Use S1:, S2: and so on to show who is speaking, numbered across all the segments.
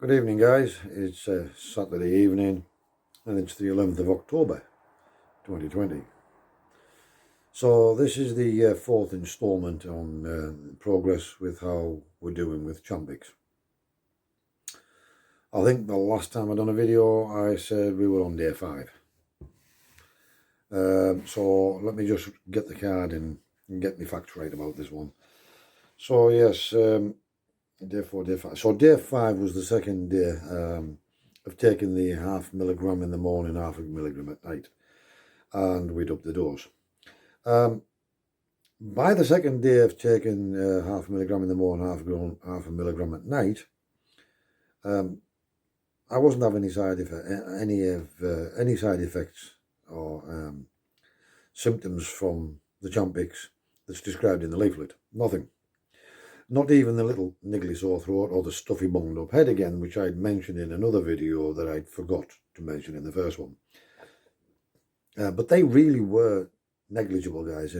S1: Good evening, guys. It's Saturday evening and it's the 11th of October 2020. So this is the fourth instalment on progress with how we're doing with Champix. I think the last time I done a video I said we were on day 5. So let me just get the card and get my facts right about this one. So yes, day 4, day 5. So day 5 was the second day of taking the 0.5 milligram in the morning, 0.5 milligram at night, and we'd up the dose. By the second day of taking 0.5 milligram in the morning, 0.5 milligram at night, I wasn't having any side effects or symptoms from the Champix that's described in the leaflet. Nothing. Not even the little niggly sore throat or the stuffy bunged up head again, which I'd mentioned in another video that I'd forgot to mention in the first one. But they really were negligible, guys.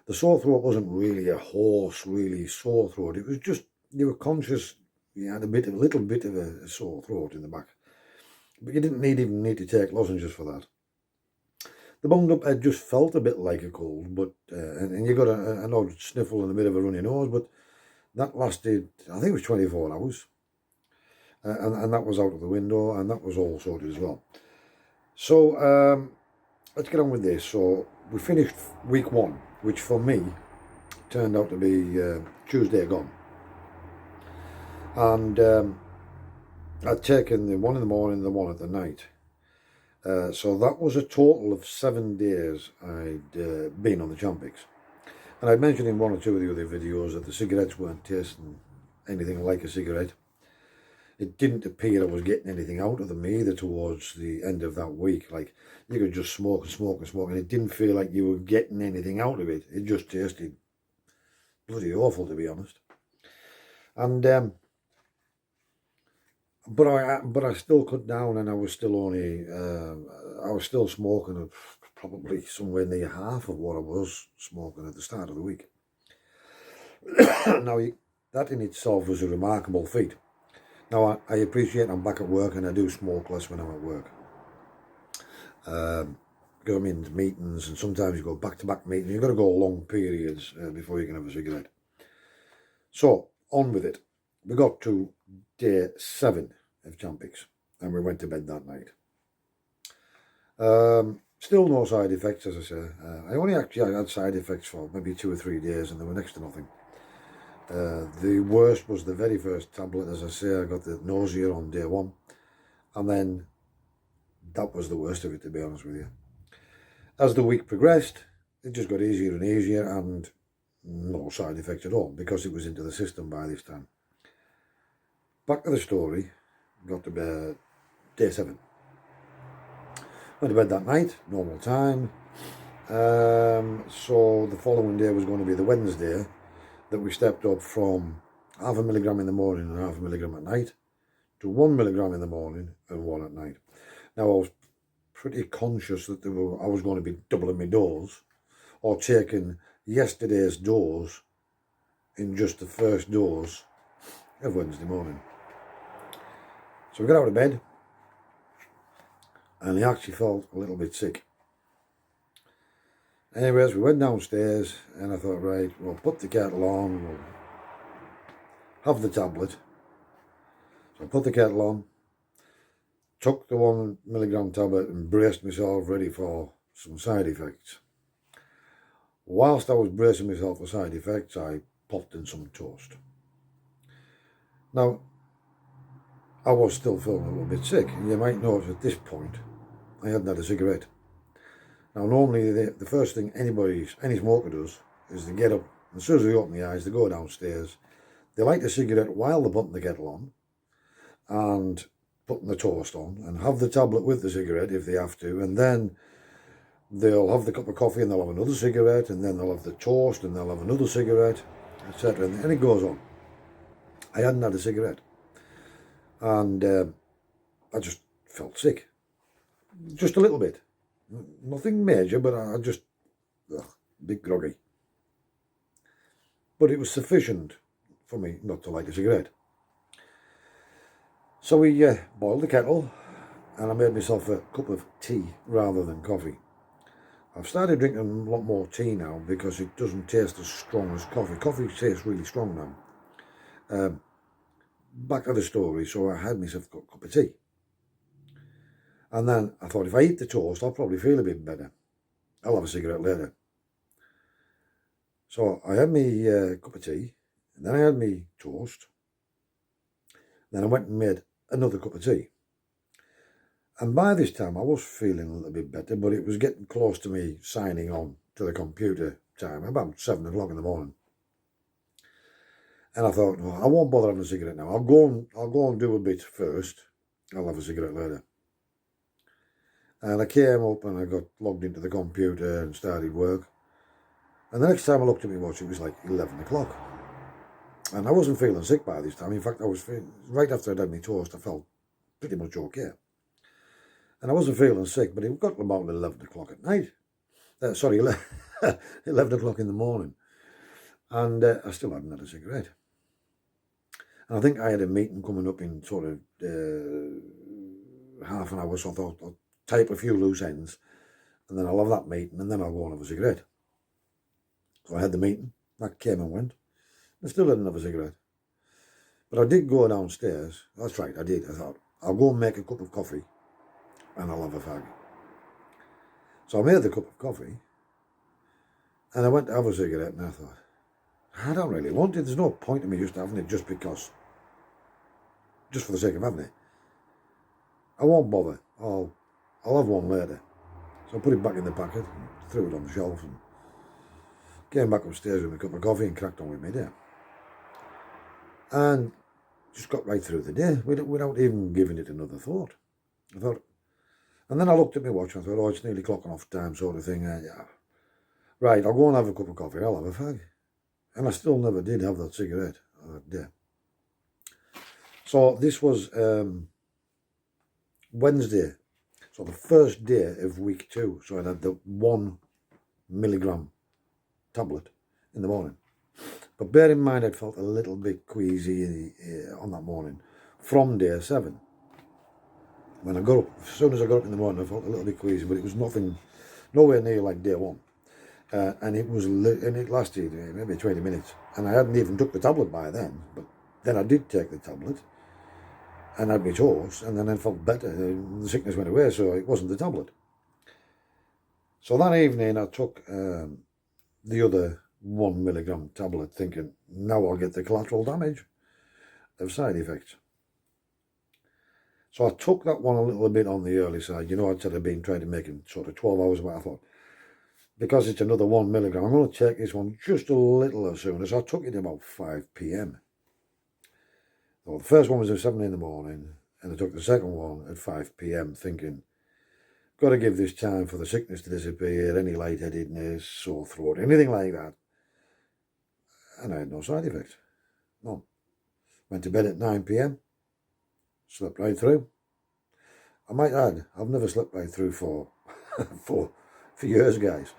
S1: The sore throat wasn't really a hoarse, really sore throat. It was just, you were conscious you had a little bit of a sore throat in the back. But you didn't even need to take lozenges for that. The bunged up head just felt a bit like a cold, but and you got an odd sniffle and a bit of a runny nose, but that lasted, I think it was 24 hours. And that was out of the window, and that was all sorted as well. So let's get on with this. So we finished week 1, which for me turned out to be Tuesday gone. And I'd taken the 1 in the morning and the 1 at the night. So that was a total of 7 days I'd been on the Champix. And I mentioned in 1 or 2 of the other videos that the cigarettes weren't tasting anything like a cigarette. It didn't appear I was getting anything out of them either towards the end of that week. Like, you could just smoke and smoke and smoke, and it didn't feel like you were getting anything out of it. It just tasted bloody awful, to be honest. And but I still cut down, and I was still only I was still smoking at probably somewhere near half of what I was smoking at the start of the week. Now that in itself was a remarkable feat. Now I appreciate I'm back at work and I do smoke less when I'm at work. Go into meetings, and sometimes you go back-to-back meetings. You've got to go long periods before you can have a cigarette. So on with it. We got to day 7 of Champix, and we went to bed that night. Still no side effects, as I say. I only actually had side effects for maybe 2 or 3 days, and they were next to nothing. The worst was the very first tablet. As I say, I got the nausea on day 1, and then that was the worst of it, to be honest with you. As the week progressed, it just got easier and easier, and no side effects at all, because it was into the system by this time. Back to the story. Got to bed day 7. Went to bed that night, normal time. So the following day was going to be the Wednesday that we stepped up from 0.5 milligram in the morning and 0.5 milligram at night to 1 milligram in the morning and 1 at night. Now I was pretty conscious that I was going to be doubling my dose, or taking yesterday's dose in just the first dose of Wednesday morning. So we got out of bed, and I actually felt a little bit sick. Anyways, we went downstairs, and I thought, right, we'll put the kettle on, we'll have the tablet. So I put the kettle on, took the 1 milligram tablet, and braced myself ready for some side effects. Whilst I was bracing myself for side effects, I popped in some toast. Now, I was still feeling a little bit sick, and you might notice at this point I hadn't had a cigarette. Now normally the first thing any smoker does is they get up, and as soon as they open their eyes, they go downstairs, they light a cigarette while they're putting the kettle on and putting the toast on, and have the tablet with the cigarette if they have to, and then they'll have the cup of coffee, and they'll have another cigarette, and then they'll have the toast, and they'll have another cigarette, etc. And it goes on. I hadn't had a cigarette. And I just felt sick, just a little bit, nothing major, but I just, a bit groggy. But it was sufficient for me not to light a cigarette. So we boiled the kettle, and I made myself a cup of tea rather than coffee. I've started drinking a lot more tea now because it doesn't taste as strong as coffee. Coffee tastes really strong now. Back to the story, so I had myself a cup of tea. And then I thought, if I eat the toast, I'll probably feel a bit better. I'll have a cigarette later. So I had my cup of tea, and then I had my toast. Then I went and made another cup of tea. And by this time, I was feeling a little bit better, but it was getting close to me signing on to the computer time, about 7 o'clock in the morning. And I thought, well, I won't bother having a cigarette now. I'll go and do a bit first. I'll have a cigarette later. And I came up and I got logged into the computer and started work. And the next time I looked at my watch, it was like 11 o'clock. And I wasn't feeling sick by this time. In fact, I was feeling, right after I'd had my toast, I felt pretty much okay. And I wasn't feeling sick, but it got about 11 o'clock at night. 11 o'clock in the morning. And I still hadn't had a cigarette. And I think I had a meeting coming up in sort of half an hour, so I thought I'll type a few loose ends, and then I'll have that meeting, and then I'll go and have a cigarette. So I had the meeting, that came and went. I still didn't have a cigarette. But I did go downstairs. That's right, I did. I thought, I'll go and make a cup of coffee, and I'll have a fag. So I made the cup of coffee, and I went to have a cigarette, and I thought, I don't really want it. There's no point in me just having it just because, just for the sake of having it. I won't bother. I'll have one later. So I put it back in the packet, and threw it on the shelf, and came back upstairs with a cup of coffee and cracked on with my day. And just got right through the day without even giving it another thought. I thought, and then I looked at my watch and I thought, oh, it's nearly clocking off time sort of thing. Yeah. Right, I'll go and have a cup of coffee, I'll have a fag. And I still never did have that cigarette that day. So this was Wednesday. So the first day of week 2. So I had the 1 milligram tablet in the morning. But bear in mind, I'd felt a little bit queasy on that morning from day 7. When I got up, as soon as I got up in the morning, I felt a little bit queasy, but it was nowhere near like day 1. And it lasted maybe 20 minutes. And I hadn't even took the tablet by then. But then I did take the tablet and had my toast, and then I felt better. The sickness went away, so it wasn't the tablet. So that evening, I took the other 1 milligram tablet, thinking, now I'll get the collateral damage of side effects. So I took that one a little bit on the early side. You know, I'd said I'd been trying to make it sort of 12 hours, but I thought, because it's another 1 milligram, I'm going to take this one just a little as soon as I took it about 5 p.m. So the first one was at 7 in the morning, and I took the second one at 5 p.m. thinking, got to give this time for the sickness to disappear, any lightheadedness, sore throat, anything like that. And I had no side effects. None. Went to bed at 9 p.m. Slept right through. I might add, I've never slept right through for years, guys.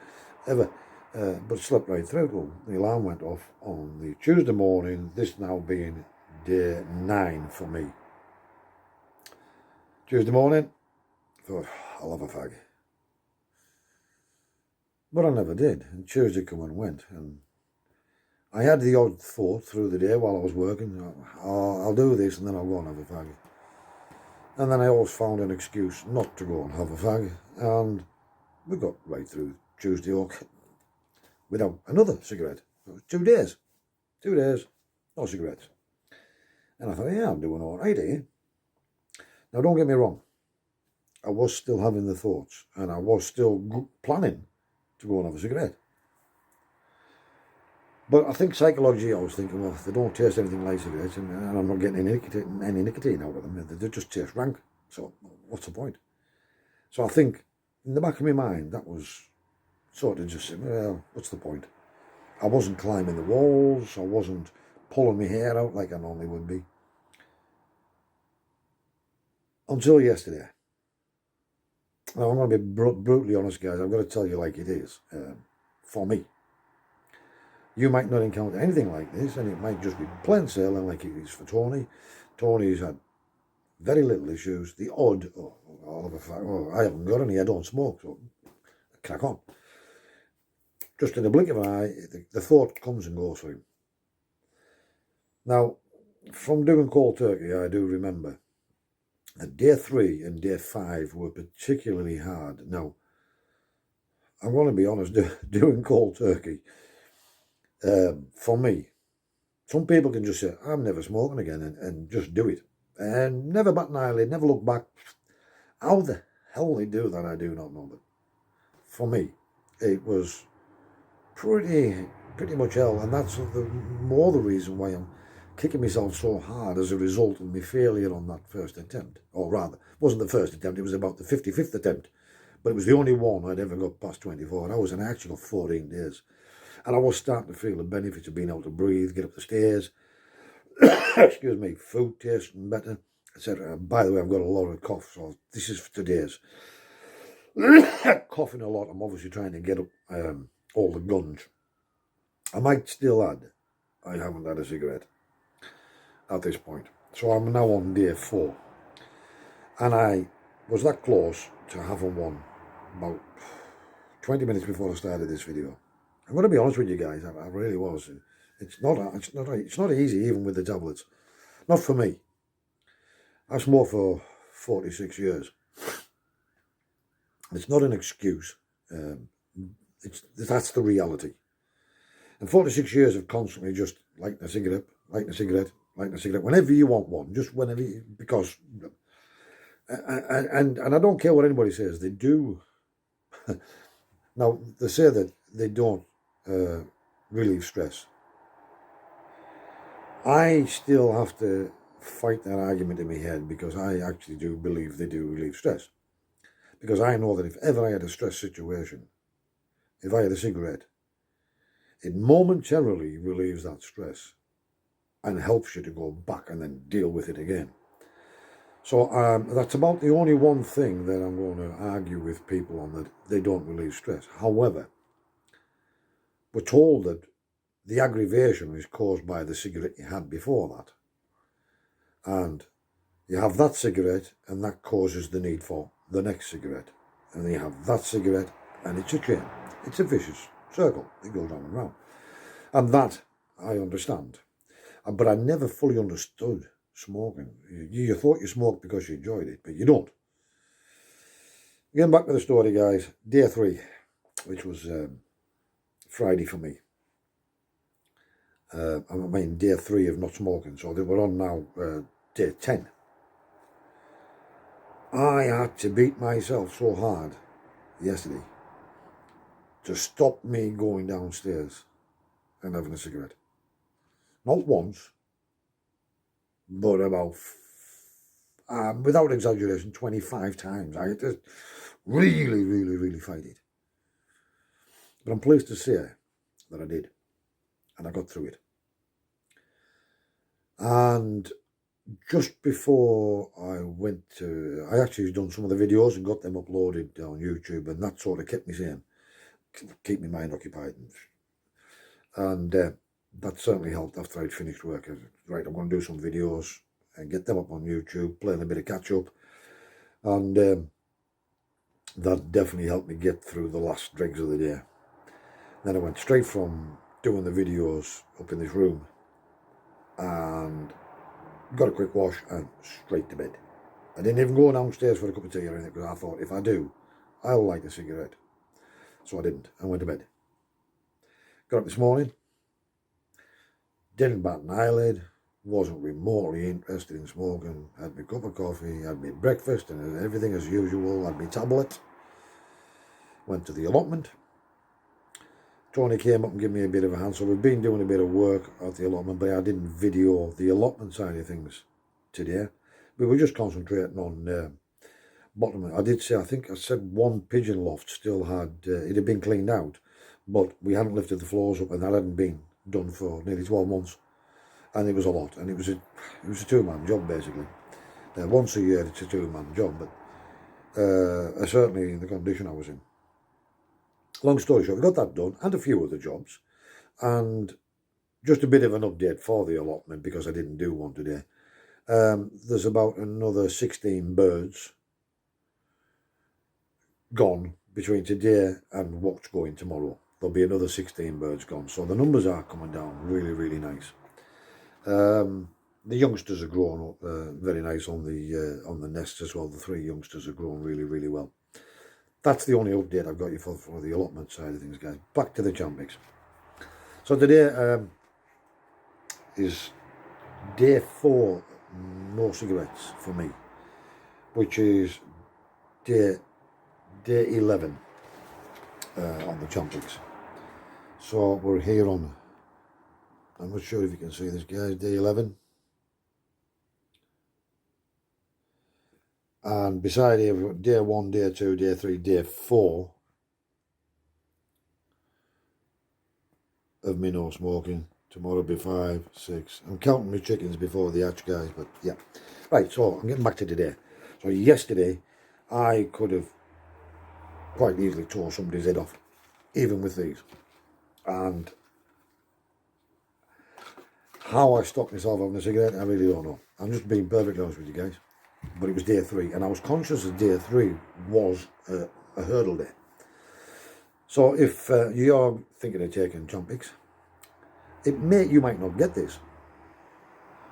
S1: Ever. But slept right through. Well, the alarm went off on the Tuesday morning, this now being day 9 for me. Tuesday morning, thought, I'll have a fag. But I never did. And Tuesday come and went. And I had the odd thought through the day while I was working, I'll do this and then I'll go and have a fag. And then I always found an excuse not to go and have a fag. And we got right through Tuesday without another cigarette. It was 2 days. 2 days, no cigarettes. And I thought, yeah, I'm doing all right here. Now, don't get me wrong. I was still having the thoughts, and I was still planning to go and have a cigarette. But I think psychologically I was thinking, well, they don't taste anything like cigarettes, and I'm not getting any nicotine out of them. They just taste rank. So what's the point? So I think in the back of my mind, that was sort of just, well, what's the point? I wasn't climbing the walls. I wasn't pulling my hair out like I normally would be. Until yesterday. Now, I'm going to be brutally honest, guys. I've got to tell you like it is. For me. You might not encounter anything like this, and it might just be plain sailing like it is for Tony. Tony's had very little issues. The odd, I haven't got any, I don't smoke, so crack on. Just in a blink of an eye, the thought comes and goes for him. Now, from doing cold turkey, I do remember that day 3 and day 5 were particularly hard. Now, I'm going to be honest, doing cold turkey, for me, some people can just say, I'm never smoking again, and just do it. And never bat an eyelid, never look back. How the hell they do that, I do not know. But for me, it was pretty much hell. And that's more the reason why I'm kicking myself so hard as a result of my failure on that first attempt. Or rather, it wasn't the first attempt, it was about the 55th attempt. But it was the only one I'd ever got past 24 hours, and I actually got 14 days. And I was starting to feel the benefits of being able to breathe, get up the stairs, excuse me, food tasting better, etc. By the way, I've got a lot of cough, so this is for today's. Coughing a lot, I'm obviously trying to get up all the guns. I might still add, I haven't had a cigarette at this point. So I'm now on day 4. And I was that close to having one about 20 minutes before I started this video. I'm going to be honest with you guys, I really was. It's not easy even with the tablets. Not for me. I've smoked for 46 years. It's not an excuse. That's the reality. And 46 years of constantly just lighting a cigarette, whenever you want one, just whenever because, and I don't care what anybody says, they do. Now, they say that they don't relieve stress. I still have to fight that argument in my head, because I actually do believe they do relieve stress. Because I know that if ever I had a stress situation, if I had a cigarette, it momentarily relieves that stress and helps you to go back and then deal with it again. So that's about the only one thing that I'm going to argue with people on, that they don't relieve stress. However, we're told that the aggravation is caused by the cigarette you had before that. And you have that cigarette, and that causes the need for the next cigarette. And then you have that cigarette, and it's a chain. It's a vicious circle. It goes round and round. And that, I understand. But I never fully understood smoking. You thought you smoked because you enjoyed it, but you don't. Getting back to the story, guys. Day 3, which was Friday for me. I mean, day 3 of not smoking. So they were on now day 10. I had to beat myself so hard yesterday to stop me going downstairs and having a cigarette. Not once, but about, without exaggeration, 25 times. I had to really fight it. But I'm pleased to say that I did. And I got through it. And just before I went to, I actually done some of the videos and got them uploaded on YouTube, and that sort of kept me sane, keep my mind occupied. And that certainly helped after I'd finished work. Right, I'm going to do some videos and get them up on YouTube, playing a bit of catch up. And that definitely helped me get through the last dregs of the day. Then I went straight from doing the videos up in this room and got a quick wash and straight to bed. I didn't even go downstairs for a cup of tea or anything, because I thought, if I do, I'll light a cigarette. So I didn't. I went to bed. Got up this morning, didn't bat an eyelid, wasn't remotely interested in smoking, had my cup of coffee, had my breakfast and everything as usual, had my tablet, went to the allotment. Tony came up and gave me a bit of a hand, so we've been doing a bit of work at the allotment, but I didn't video the allotment side of things today. We were just concentrating on bottom. I did say, I think I said one pigeon loft still had, it had been cleaned out, but we hadn't lifted the floors up, and that hadn't been done for nearly 12 months. And it was a lot, and it was a two-man job, basically. Once a year it's a two-man job, but certainly in the condition I was in. Long story short, we got that done, and a few other jobs, and just a bit of an update for the allotment, because I didn't do one today. There's about another 16 birds gone between today and what's going tomorrow. There'll be another 16 birds gone. So the numbers are coming down really, really nice. The youngsters are growing up very nice on the nests as well. The 3 youngsters are growing really, really well. That's the only update I've got you for the allotment side of things, guys. Back to the Champix. So today is day 4, no cigarettes for me, which is day 11 on the Champix. So we're here on, I'm not sure if you can see this, guys, day 11. And beside here, we've got day 1, day 2, day 3, day 4 of me no smoking. Tomorrow will be 5, 6. I'm counting my chickens before the hatch, guys, but yeah. Right, so I'm getting back to today. So yesterday, I could have quite easily tore somebody's head off, even with these. And how I stopped myself having a cigarette, I really don't know. I'm just being perfectly honest with you guys. But it was day 3, and I was conscious that day 3 was a hurdle day. So if you're thinking of taking Champix, you might not get this,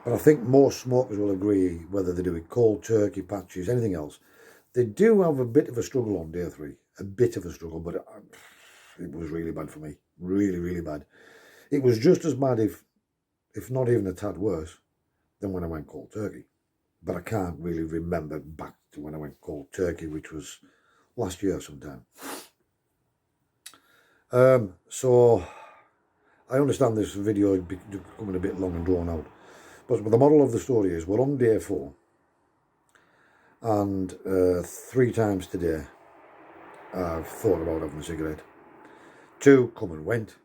S1: but I think most smokers will agree, whether they do it cold turkey, patches, anything else, they do have a bit of a struggle on day 3, a bit of a struggle, but it was really bad for me, really, really bad. It was just as bad, if not even a tad worse, than when I went cold turkey. But I can't really remember back to when I went cold turkey, which was last year sometime. So I understand this video is becoming a bit long and drawn out, but the moral of the story is we're on day 4, and 3 times today I've thought about having a cigarette. 2 come and went,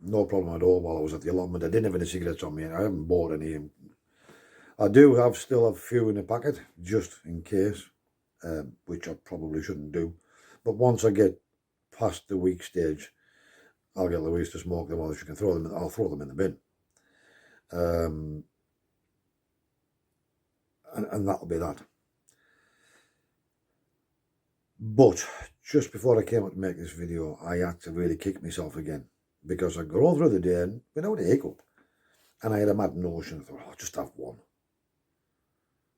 S1: no problem at all while I was at the allotment. I didn't have any cigarettes on me, and I haven't bought any. I do still have a few in the packet, just in case, which I probably shouldn't do. But once I get past the week stage, I'll get Louise to smoke them, or she can throw them. I'll throw them in the bin, and that'll be that. But just before I came out to make this video, I had to really kick myself again, because I got all through the day and without a hiccup, and I had a mad notion. I thought, oh, just have one.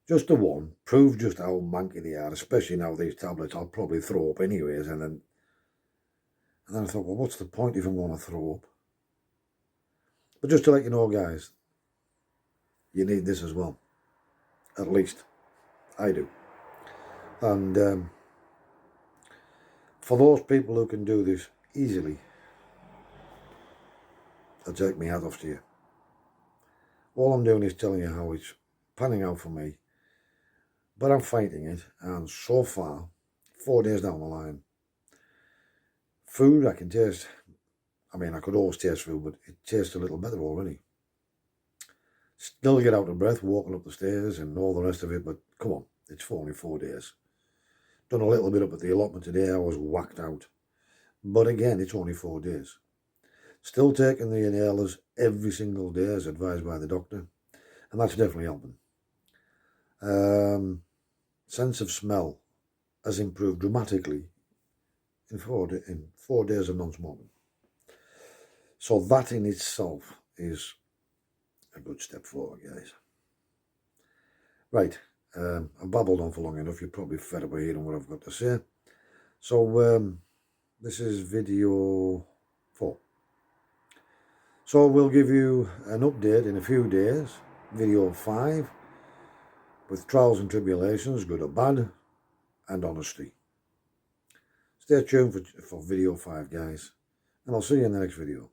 S1: Just the one, prove just how manky they are, especially now these tablets I'll probably throw up anyways. And then I thought, well, what's the point if I'm going to throw up? But just to let you know, guys, you need this as well. At least I do. And for those people who can do this easily, I take my hat off to you. All I'm doing is telling you how it's panning out for me. But I'm fighting it, and so far, 4 days down the line, food I can taste. I mean, I could always taste food, but it tastes a little better already. Still get out of breath walking up the stairs and all the rest of it, but come on, it's only 4 days. Done a little bit up at the allotment today, I was whacked out. But again, it's only 4 days. Still taking the inhalers every single day as advised by the doctor, and that's definitely helping. Sense of smell has improved dramatically in 4 days of non-smoking. So that in itself is a good step forward, guys. Right, I've babbled on for long enough. You're probably fed up of hearing what I've got to say. So this is video 4. So we'll give you an update in a few days, video 5, with trials and tribulations, good or bad, and honesty. Stay tuned for video 5, guys, and I'll see you in the next video.